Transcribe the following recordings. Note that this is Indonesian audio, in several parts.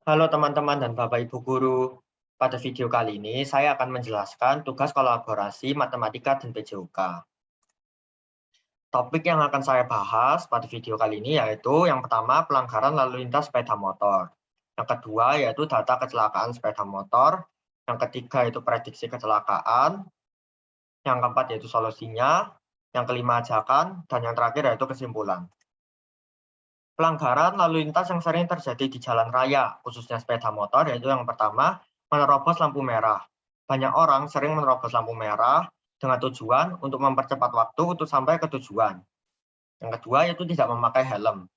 Halo teman-teman dan Bapak Ibu guru. Pada video kali ini saya akan menjelaskan tugas kolaborasi matematika dan PJOK. Topik yang akan saya bahas pada video kali ini yaitu yang pertama pelanggaran lalu lintas sepeda motor. Yang kedua yaitu data kecelakaan sepeda motor. Yang ketiga itu prediksi kecelakaan. Yang keempat yaitu solusinya. Yang kelima ajakan. Dan yang terakhir yaitu kesimpulan. Pelanggaran lalu lintas yang sering terjadi di jalan raya, khususnya sepeda motor, yaitu yang pertama, menerobos lampu merah. Banyak orang sering menerobos lampu merah dengan tujuan untuk mempercepat waktu untuk sampai ke tujuan. Yang kedua, yaitu tidak memakai helm.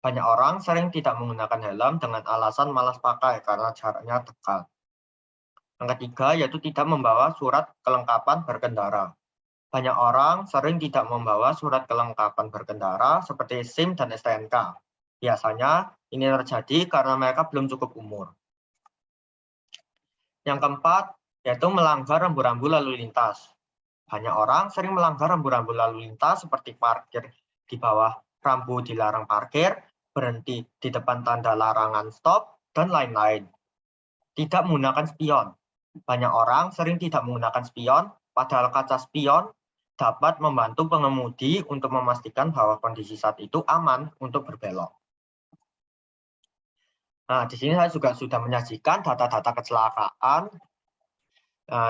Banyak orang sering tidak menggunakan helm dengan alasan malas pakai karena jaraknya dekat. Yang ketiga, yaitu tidak membawa surat kelengkapan berkendara. Banyak orang sering tidak membawa surat kelengkapan berkendara seperti SIM dan STNK. Biasanya ini terjadi karena mereka belum cukup umur. Yang keempat, yaitu melanggar rambu-rambu lalu lintas. Banyak orang sering melanggar rambu-rambu lalu lintas seperti parkir di bawah rambu dilarang parkir, berhenti di depan tanda larangan stop, dan lain-lain. Tidak menggunakan spion. Banyak orang sering tidak menggunakan spion, padahal kaca spion dapat membantu pengemudi untuk memastikan bahwa kondisi saat itu aman untuk berbelok. Nah, di sini saya juga sudah menyajikan data-data kecelakaan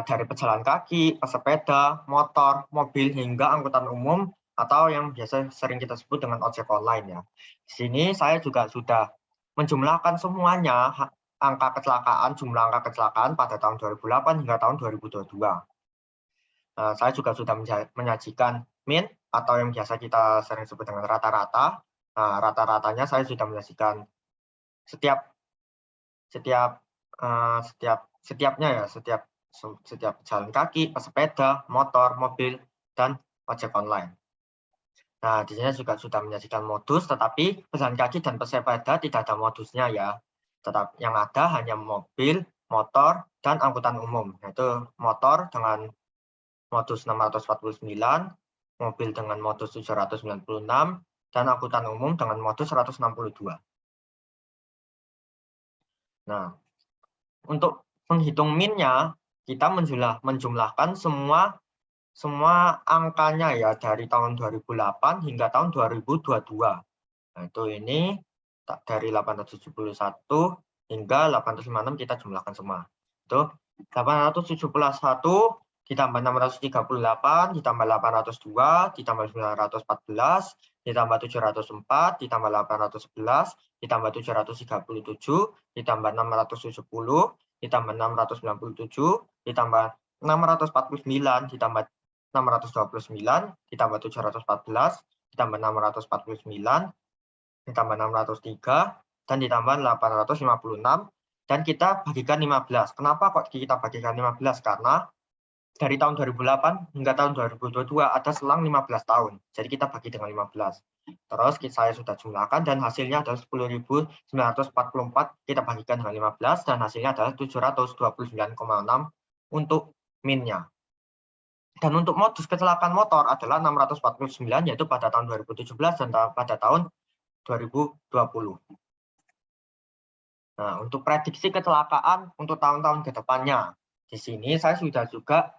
dari pejalan kaki, pesepeda, motor, mobil, hingga angkutan umum atau yang biasa sering kita sebut dengan ojek online ya. Di sini saya juga sudah menjumlahkan semuanya jumlah angka kecelakaan pada tahun 2008 hingga tahun 2022. Saya juga sudah menyajikan min atau yang biasa kita sering sebut dengan rata-rata. Rata-ratanya saya sudah menyajikan setiap jalan kaki, pesepeda, motor, mobil, dan ojek online. Nah, di sini juga sudah menyajikan modus, tetapi pejalan kaki dan pesepeda tidak ada modusnya ya. Tetap yang ada hanya mobil, motor, dan angkutan umum, yaitu motor dengan modus 649, mobil dengan modus 796, dan angkutan umum dengan modus 162. Nah, untuk menghitung min-nya, kita menjumlahkan semua angkanya ya dari tahun 2008 hingga tahun 2022. Nah, itu ini dari 871 hingga 856 kita jumlahkan semua. Itu 871 ditambah 638 ditambah 802 ditambah 914 ditambah 704 ditambah 811 ditambah 737 ditambah 670 ditambah 697 ditambah 649 ditambah 629 ditambah 714 ditambah 649 ditambah 603 dan ditambah 856 dan kita bagikan 15. Kenapa kok kita bagikan 15? Karena dari tahun 2008 hingga tahun 2022 ada selang 15 tahun. Jadi kita bagi dengan 15. Terus saya sudah jumlahkan dan hasilnya adalah 10.944 kita bagikan dengan 15 dan hasilnya adalah 729,6 untuk min-nya. Dan untuk modus kecelakaan motor adalah 649 yaitu pada tahun 2017 dan pada tahun 2020. Nah, untuk prediksi kecelakaan untuk tahun-tahun ke depannya. Di sini saya sudah juga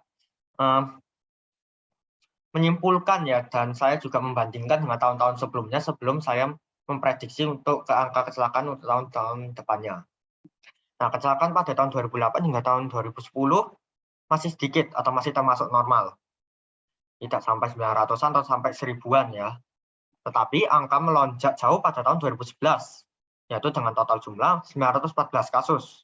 menyimpulkan ya, dan saya juga membandingkan dengan tahun-tahun sebelumnya sebelum saya memprediksi untuk angka kecelakaan untuk tahun-tahun depannya. Nah, kecelakaan pada tahun 2008 hingga tahun 2010 masih sedikit atau masih termasuk normal. Tidak sampai 900-an atau sampai 1000-an ya. Tetapi angka melonjak jauh pada tahun 2011, yaitu dengan total jumlah 914 kasus.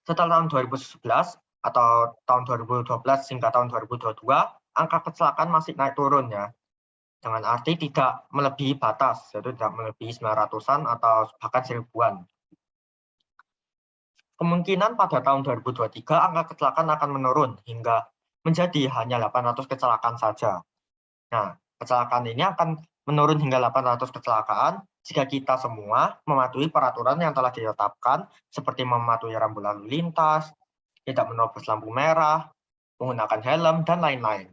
Setelah tahun 2011 atau tahun 2012 hingga tahun 2022, angka kecelakaan masih naik turun ya. Dengan arti tidak melebihi batas, yaitu tidak melebihi 900-an atau bahkan 1000-an. Kemungkinan pada tahun 2023 angka kecelakaan akan menurun hingga menjadi hanya 800 kecelakaan saja. Nah, kecelakaan ini akan menurun hingga 800 kecelakaan jika kita semua mematuhi peraturan yang telah ditetapkan seperti mematuhi rambu lalu lintas, tidak menerobos lampu merah, menggunakan helm, dan lain-lain.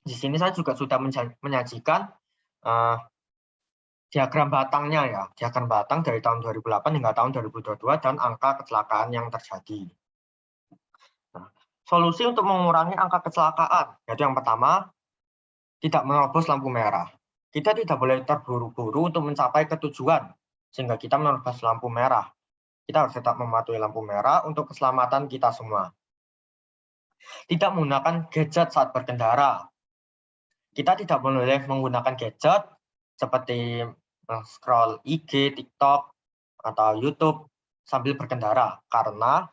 Di sini saya juga sudah menyajikan diagram batangnya ya, diagram batang dari tahun 2008 hingga tahun 2022 dan angka kecelakaan yang terjadi. Nah, solusi untuk mengurangi angka kecelakaan, yaitu yang pertama, tidak menerobos lampu merah. Kita tidak boleh terburu-buru untuk mencapai ketujuan, sehingga kita menerobos lampu merah. Kita harus tetap mematuhi lampu merah untuk keselamatan kita semua. Tidak menggunakan gadget saat berkendara. Kita tidak boleh menggunakan gadget seperti scroll IG, TikTok, atau YouTube sambil berkendara, karena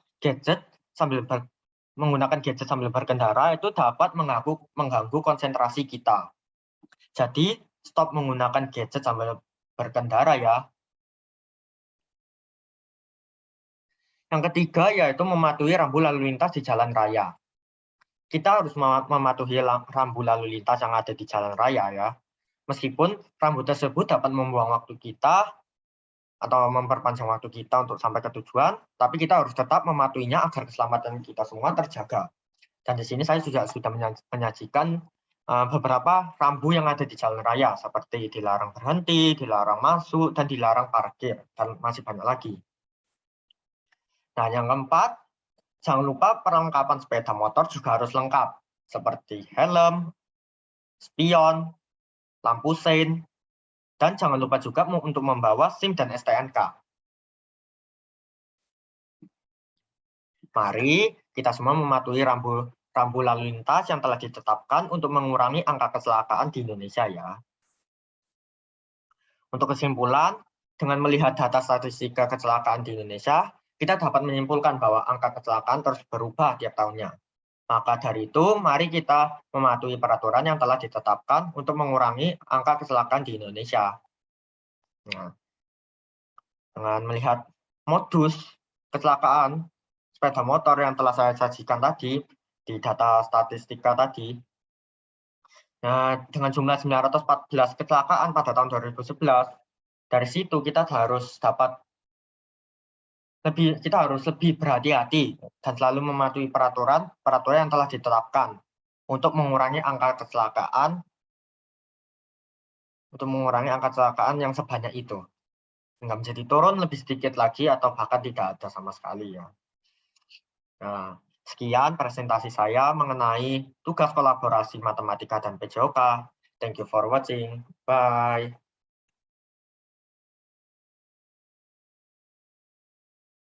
menggunakan gadget sambil berkendara itu dapat mengganggu konsentrasi kita. Jadi, stop menggunakan gadget sambil berkendara ya. Yang ketiga yaitu mematuhi rambu lalu lintas di jalan raya. Kita harus mematuhi rambu lalu lintas yang ada di jalan raya ya. Meskipun rambu tersebut dapat membuang waktu kita atau memperpanjang waktu kita untuk sampai ke tujuan, tapi kita harus tetap mematuhinya agar keselamatan kita semua terjaga. Dan di sini saya juga sudah menyajikan beberapa rambu yang ada di jalan raya, seperti dilarang berhenti, dilarang masuk, dan dilarang parkir, dan masih banyak lagi. Nah, yang keempat, jangan lupa perlengkapan sepeda motor juga harus lengkap, seperti helm, spion, lampu sein, dan jangan lupa juga untuk membawa SIM dan STNK. Mari kita semua mematuhi rambu lalu lintas yang telah ditetapkan untuk mengurangi angka kecelakaan di Indonesia ya. Untuk kesimpulan, dengan melihat data statistika kecelakaan di Indonesia, kita dapat menyimpulkan bahwa angka kecelakaan terus berubah tiap tahunnya. Maka dari itu, mari kita mematuhi peraturan yang telah ditetapkan untuk mengurangi angka kecelakaan di Indonesia. Nah, dengan melihat modus kecelakaan sepeda motor yang telah saya sajikan tadi, di data statistika tadi, nah, dengan jumlah 914 kecelakaan pada tahun 2011, dari situ kita harus lebih berhati-hati dan selalu mematuhi peraturan yang telah ditetapkan untuk mengurangi angka kecelakaan yang sebanyak itu, hingga menjadi turun lebih sedikit lagi atau bahkan tidak ada sama sekali ya. Nah, sekian presentasi saya mengenai tugas kolaborasi matematika dan PJOK. Thank you for watching. Bye.